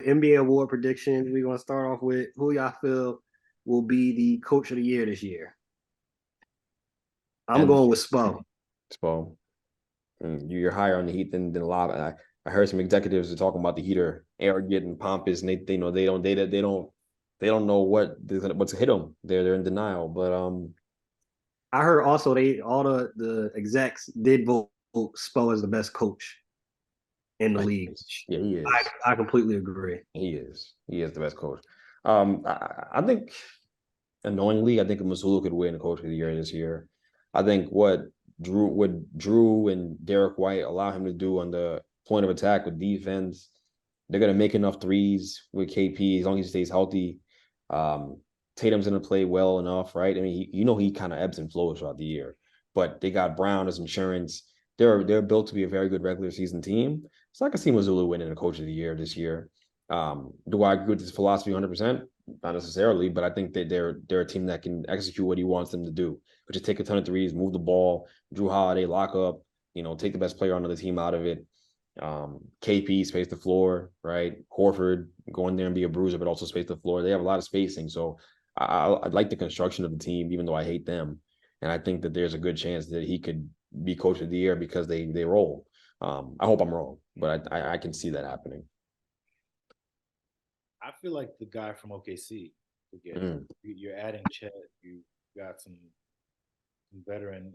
NBA award predictions. We're gonna start off with who y'all feel will be the coach of the year this year. I'm And going with Spo. Spo. You're higher on the Heat than a lot. I heard some executives are talking about the Heat are arrogant and pompous, and they know they don't know what's hit them. They're in denial. But I heard also all the execs did vote Spo as the best coach in the league. Yeah, he is. I completely agree. He is. He is the best coach. I think annoyingly, I think Mazzulla could win Coach of the Year this year. I think what Drew and Derek White allow him to do on the point of attack with defense, they're gonna make enough threes with KP as long as he stays healthy. Tatum's gonna play well enough, right? I mean, he kind of ebbs and flows throughout the year, but they got Brown as insurance. They're built to be a very good regular season team. So I can see Mazzulla winning a Coach of the Year this year. Do I agree with his philosophy 100%? Not necessarily, but I think that they're a team that can execute what he wants them to do, which is take a ton of threes, move the ball, Drew Holiday, lock up, take the best player on the team out of it. KP space the floor, right? Horford go in there and be a bruiser, but also space the floor. They have a lot of spacing, so I like the construction of the team, even though I hate them, and I think that there's a good chance that he could be Coach of the Year because they roll. I hope I'm wrong, but I can see that happening. I feel like the guy from OKC. You're adding Chet. You got some veteran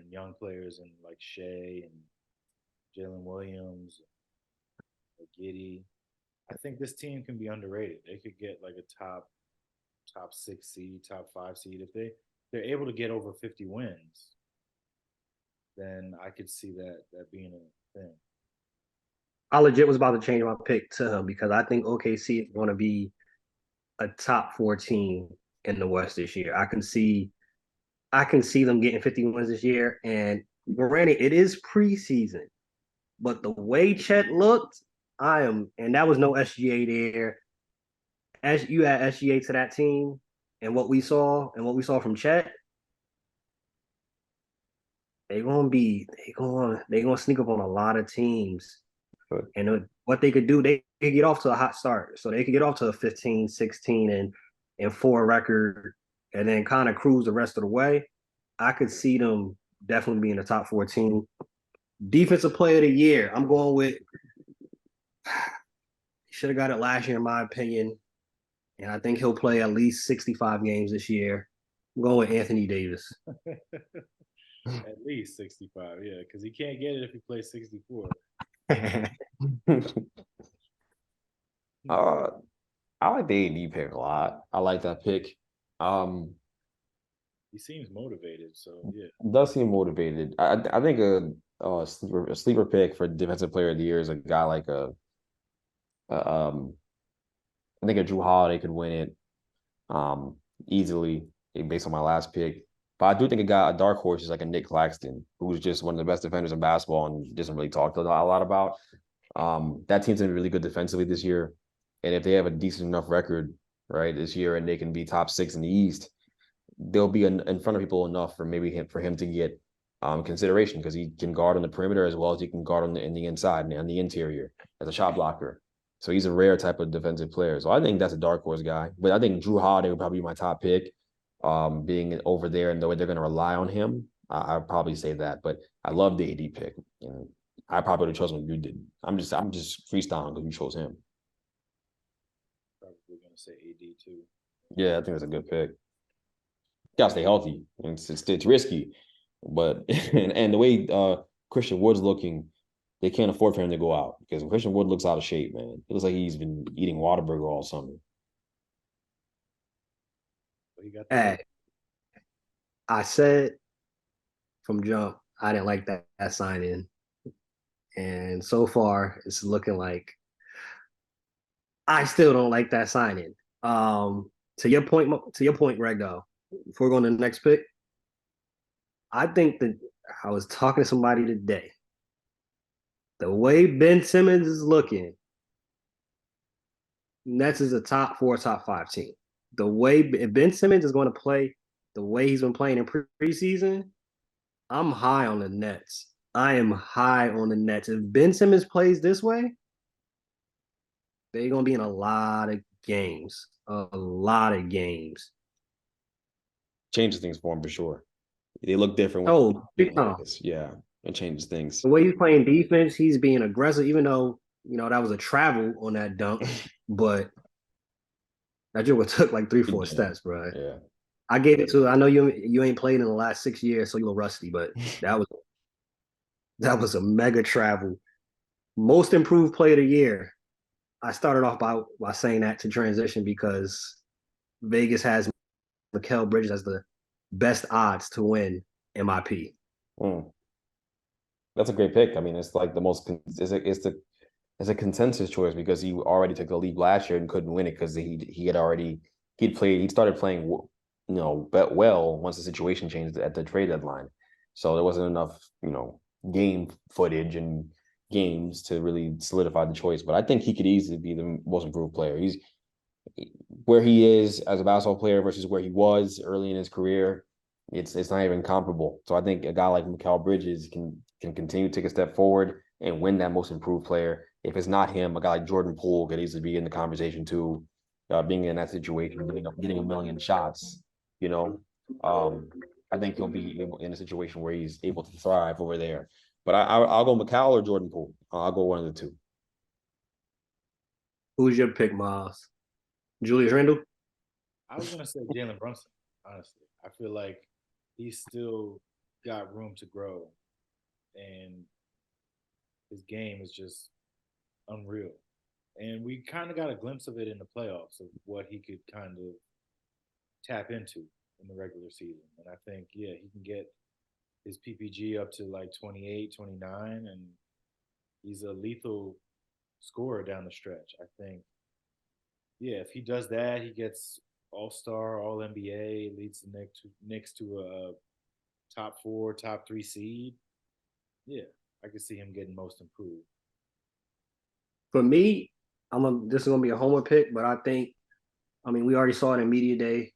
young players and like Shea and Jalen Williams, Giddey. I think this team can be underrated. They could get like a top 6 seed, top 5 seed if they're able to get over 50 wins. Then I could see that being a thing. I legit was about to change my pick to him because I think OKC is going to be a top 4 team in the West this year. I can see them getting 50 wins this year. And granted, it is preseason, but the way Chet looked, and that was no SGA there. As you add SGA to that team, and what we saw from Chet, they're gonna sneak up on a lot of teams. And what they could do, they could get off to a hot start. So they could get off to a 15, 16, and 4 record, and then kind of cruise the rest of the way. I could see them definitely being a top 14. Defensive player of the year, I'm going with, should have got it last year in my opinion. And I think he'll play at least 65 games this year. I'm going with Anthony Davis. At least 65, yeah, because he can't get it if he plays 64. I like the AD pick a lot. I like that pick. He seems motivated, so yeah. Does seem motivated. I think a sleeper pick for defensive player of the year is a guy like I think a Drew Holiday could win it easily based on my last pick. But I do think a dark horse is like a Nick Claxton, who's just one of the best defenders in basketball and doesn't really talk a lot about. That team's been really good defensively this year. And if they have a decent enough record, right, this year and they can be top 6 in the East, they'll be in front of people enough for him to get consideration because he can guard on the perimeter as well as he can guard on the inside and on the interior as a shot blocker. So he's a rare type of defensive player. So I think that's a dark horse guy. But I think Drew Holiday would probably be my top pick, being over there and the way they're going to rely on him. I'd probably say that. But I love the AD pick. And I probably would have chosen what you did. I'm just freestyling because you chose him. Probably going to say AD too. Yeah, I think that's a good pick. Gotta stay healthy. It's risky, but and the way Christian Wood's looking, they can't afford for him to go out because Christian Wood looks out of shape, man. It looks like he's been eating Whataburger all summer. Hey, I said from jump, I didn't like that sign in, and so far it's looking like I still don't like that sign in. To your point, Greg. Though, before we go on to the next pick, I think that I was talking to somebody today. The way Ben Simmons is looking, Nets is a top 4, top 5 team. The way if Ben Simmons is going to play the way he's been playing in preseason, I'm high on the Nets. I am high on the Nets. If Ben Simmons plays this way, They're gonna be in a lot of games. A lot of games. Changes things for him for sure. They look different Oh, when big time. yeah, it changes things. The way he's playing defense, he's being aggressive, even though, that was a travel on that dunk, but that joke took like three, four Yeah. steps, bro. Yeah. I gave it to. I know you ain't played in the last 6 years, so you're rusty, but that was that was a mega travel. Most improved player of the year. I started off by saying that to transition because Vegas has Mikal Bridges as the best odds to win MIP. Mm. That's a great pick. I mean, it's like the most it's a consensus choice because he already took the lead last year and couldn't win it because he started playing bet well once the situation changed at the trade deadline. So there wasn't enough game footage and games to really solidify the choice. But I think he could easily be the most improved player. He's where he is as a basketball player versus where he was early in his career. It's not even comparable. So I think a guy like Mikal Bridges can continue to take a step forward and win that most improved player. If it's not him, a guy like Jordan Poole could easily be in the conversation too. Being in that situation, getting a million shots, you know, I think he'll be in a situation where he's able to thrive over there. But I'll go Mikal or Jordan Poole. I'll go one of the two. Who's your pick, Miles? Julius Randle? I was gonna say Jalen Brunson. Honestly, I feel like he's still got room to grow, and his game is just unreal. And we kind of got a glimpse of it in the playoffs of what he could kind of tap into in the regular season. And I think, yeah, he can get his PPG up to like 28, 29, and he's a lethal scorer down the stretch. I think, yeah, if he does that, he gets All Star, All NBA, leads the Knicks to a top four, top three seed. Yeah, I could see him getting most improved. For me, this is gonna be a homer pick, but we already saw it in media day.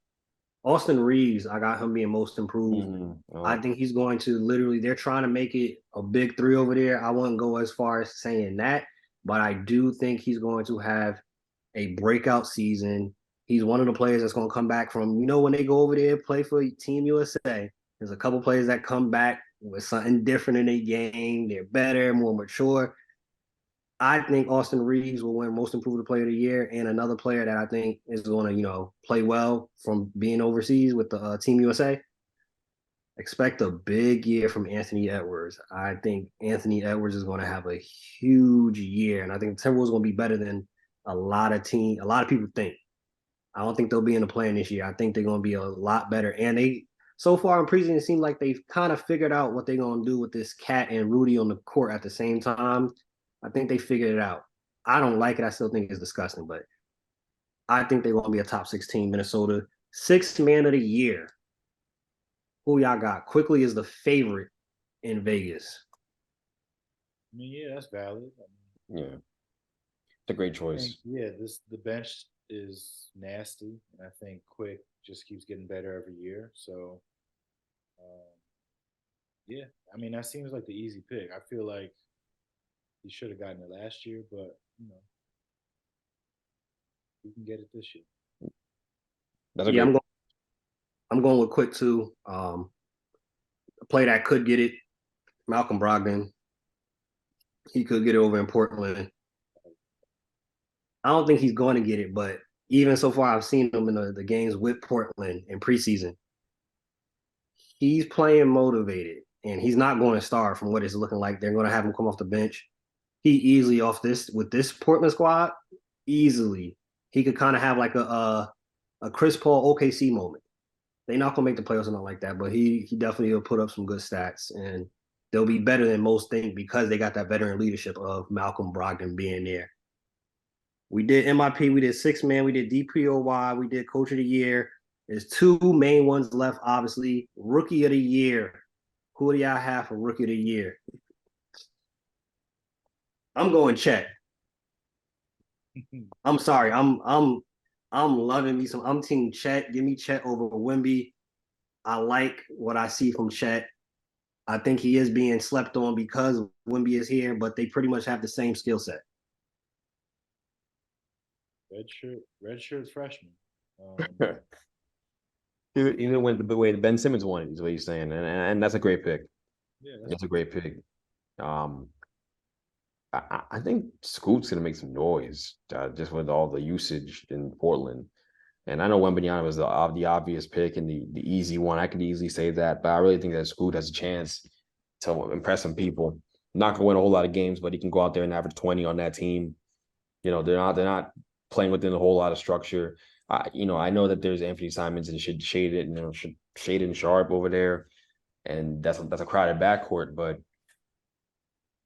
Austin Reeves, I got him being most improved. I think he's going to literally. They're trying to make it a big three over there. I wouldn't go as far as saying that, but I do think he's going to have a breakout season. He's one of the players that's going to come back from, when they go over there play for Team USA. There's a couple players that come back with something different in their game. They're better, more mature. I think Austin Reeves will win Most Improved Player of the Year, and another player that I think is going to, play well from being overseas with the Team USA. Expect a big year from Anthony Edwards. I think Anthony Edwards is going to have a huge year, and I think the Timberwolves are going to be better than a lot of people think. I don't think they'll be in the plan this year. I think they're going to be a lot better, and so far in preseason it seems like they've kind of figured out what they're going to do with this Cat and Rudy on the court at the same time. I think they figured it out. I don't like it. I still think it's disgusting, but I think they're going to be a top 16 Minnesota. Sixth man of the year. Who y'all got? Quickly is the favorite in Vegas. I mean, yeah, that's valid. Yeah, it's a great choice. Yeah, the bench is nasty, and I think Quick just keeps getting better every year. So, yeah, I mean that seems like the easy pick. I feel like he should have gotten it last year, but we can get it this year. That's a Yeah, great. I'm going with Quick too. A play that could get it. Malcolm Brogdon. He could get it over in Portland. I don't think he's going to get it, but even so far, I've seen him in the games with Portland in preseason. He's playing motivated, and he's not going to start from what it's looking like. They're going to have him come off the bench. He easily off with this Portland squad, easily he could kind of have like a Chris Paul OKC moment. They're not gonna make the playoffs or nothing like that, but he definitely will put up some good stats, and they'll be better than most think because they got that veteran leadership of Malcolm Brogdon being there. We did MIP, we did six man, we did DPOY, we did Coach of the Year. There's two main ones left, obviously. Rookie of the Year. Who do y'all have for Rookie of the Year? I'm going Chet. I'm sorry. I'm loving me some. I'm team Chet. Give me Chet over Wemby. I like what I see from Chet. I think he is being slept on because Wemby is here, but they pretty much have the same skill set. red shirt freshman. Even went the way Ben Simmons wanted is what he's saying, and that's a great pick. Yeah, That's a great pick. I think Scoot's gonna make some noise just with all the usage in Portland. And I know Wembanyama was the obvious pick and the easy one. I could easily say that, but I really think that Scoot has a chance to impress some people. Not gonna win a whole lot of games, but he can go out there and average 20 on that team. They're not playing within a whole lot of structure. I know that there's Anthony Simons and Shade and Sharp over there, and that's a crowded backcourt, but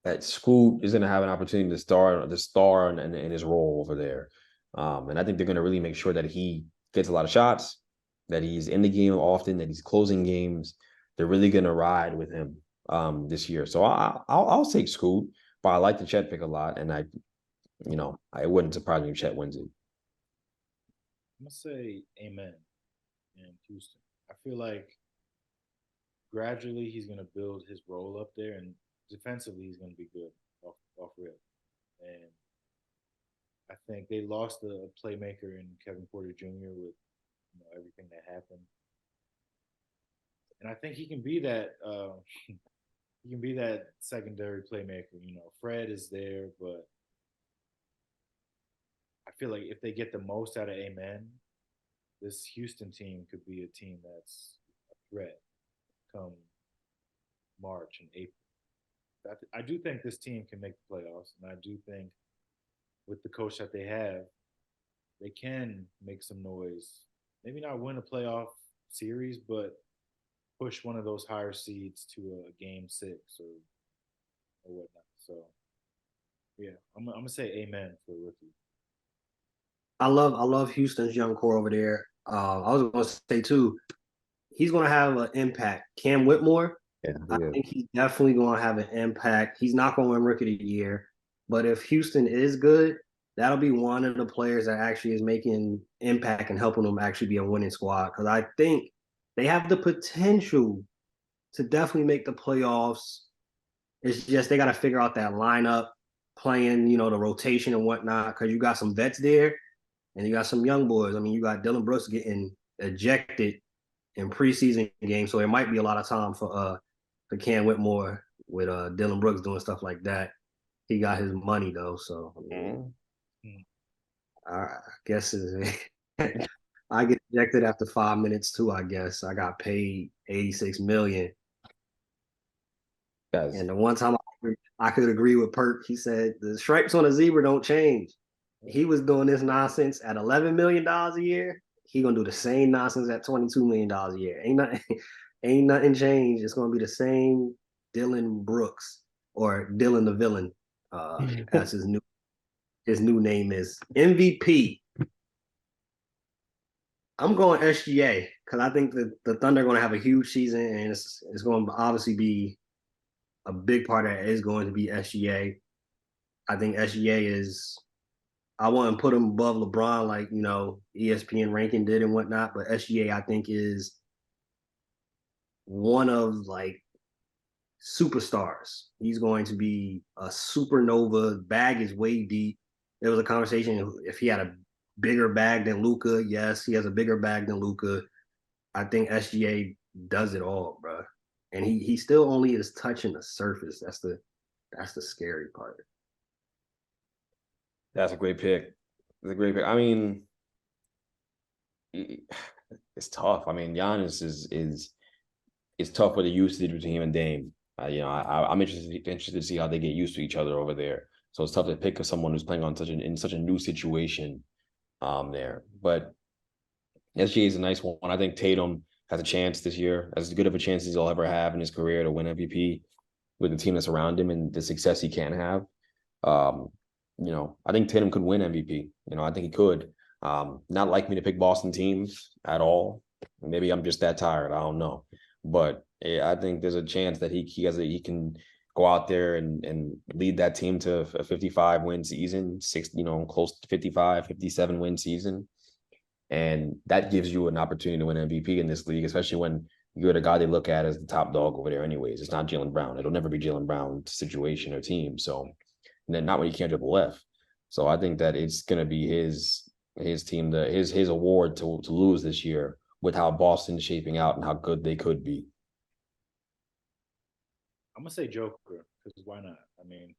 that Scoot is going to have an opportunity to star in his role over there. And I think they're going to really make sure that he gets a lot of shots, that he's in the game often, that he's closing games. They're really going to ride with him this year. So I'll take Scoot, but I like the Chet pick a lot, and it wouldn't surprise me if Chet wins it. I'm gonna say amen in Houston. I feel like gradually he's gonna build his role up there, and defensively he's gonna be good off rip. And I think they lost a playmaker in Kevin Porter Jr. with everything that happened, and I think he can be that. He can be that secondary playmaker. Fred is there, but I feel like if they get the most out of Amen, this Houston team could be a team that's a threat come March and April. I do think this team can make the playoffs, and I do think with the coach that they have, they can make some noise. Maybe not win a playoff series, but push one of those higher seeds to a game 6 or whatnot. So, yeah, I'm gonna say amen for rookie. I love Houston's young core over there. I was going to say too, he's going to have an impact. Cam Whitmore, I think he's definitely going to have an impact. He's not going to win Rookie of the Year, but if Houston is good, that'll be one of the players that actually is making impact and helping them actually be a winning squad. Because I think they have the potential to definitely make the playoffs. It's just they got to figure out that lineup, playing, the rotation and whatnot. Because you got some vets there, and you got some young boys. I mean, you got Dylan Brooks getting ejected in preseason games, so it might be a lot of time for Cam Whitmore with Dylan Brooks doing stuff like that. He got his money though, so I guess I get ejected after 5 minutes too. I guess I got paid $86 million. And the one time I could agree with Perk, he said the stripes on a zebra don't change. He was doing this nonsense at $11 million a year. He gonna do the same nonsense at $22 million a year. Ain't nothing changed. It's gonna be the same Dylan Brooks or Dylan the Villain, as his new name is. MVP. I'm going SGA because I think the Thunder are going to have a huge season, and it's going to obviously be a big part of it is going to be SGA. I think SGA is. I wouldn't put him above LeBron like ESPN ranking did and whatnot, but SGA I think is one of superstars. He's going to be a supernova. Bag is way deep. There was a conversation if he had a bigger bag than Luka. Yes, he has a bigger bag than Luka. I think SGA does it all, bro. And he still only is touching the surface. That's the scary part. That's a great pick. It's a great pick. I mean, it's tough. I mean, Giannis is tough with the usage between him and Dame. I'm interested to see how they get used to each other over there. So it's tough to pick someone who's playing on such a new situation there. But SGA is a nice one. I think Tatum has a chance this year, as good of a chance as he'll ever have in his career to win MVP with the team that's around him and the success he can have. I think Tatum could win MVP. I think he could. Not like me to pick Boston teams at all. Maybe I'm just that tired. I don't know. But I think there's a chance that he can go out there and lead that team to a 55 win season, close to 55, 57 win season. And that gives you an opportunity to win MVP in this league, especially when you're the guy they look at as the top dog over there anyways. It's not Jaylen Brown. It'll never be Jaylen Brown's situation or team. So, and then not when you can't dribble left. So I think that it's going to be his his team his award to lose this year with how Boston's shaping out and how good they could be. I'm gonna say Joker because why not? I mean,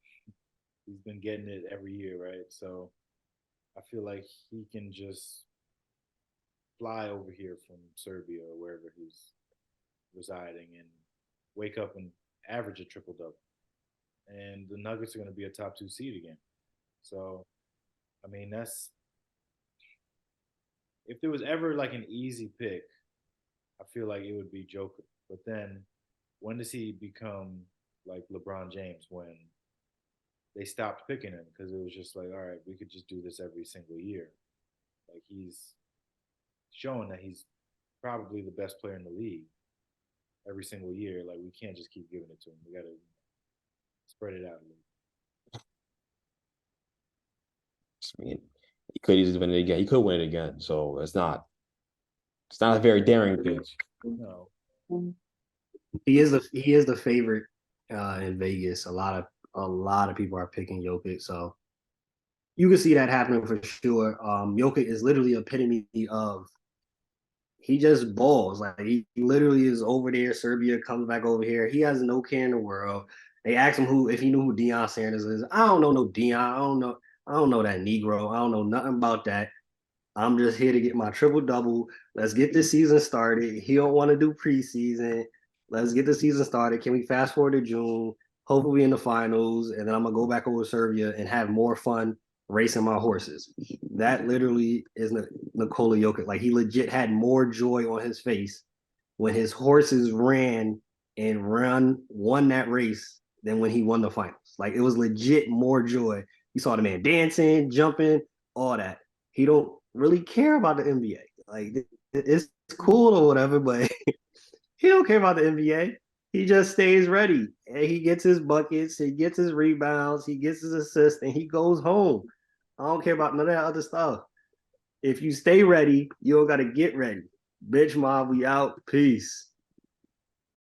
he's been getting it every year, right? So I feel like he can just fly over here from Serbia or wherever he's residing and wake up and average a triple double. And the Nuggets are going to be a top 2 seed again. So, I mean, that's if there was ever like an easy pick, I feel like it would be Joker. But then when does he become like LeBron James when they stopped picking him because it was just like, all right, we could just do this every single year. Like he's showing that he's probably the best player in the league every single year. Like we can't just keep giving it to him. We got to spread it out a little. I mean, he could easily win it again. He could win it again. So it's not a very daring pitch. No. He is the favorite in Vegas. A lot of people are picking Jokic, so you can see that happening for sure. Jokic is literally epitome of he just balls. Like he literally is over there. Serbia comes back over here. He has no care in the world. They asked him if he knew who Deion Sanders is. I don't know no Deion. I don't know that Negro. I don't know nothing about that. I'm just here to get my triple double. Let's get the season started. He don't want to do preseason. Let's get the season started. Can we fast forward to June? Hopefully in the finals, and then I'm gonna go back over to Serbia and have more fun racing my horses. That literally is Nikola Jokic. Like he legit had more joy on his face when his horses ran and won that race than when he won the finals. Like it was legit more joy. You saw the man dancing, jumping, all that. He don't really care about the NBA. Like it's cool or whatever, but he don't care about the NBA. He just stays ready and he gets his buckets, he gets his rebounds, he gets his assists, and he goes home. I don't care about none of that other stuff. If you stay ready, you don't got to get ready. Bitch mob, we out. Peace.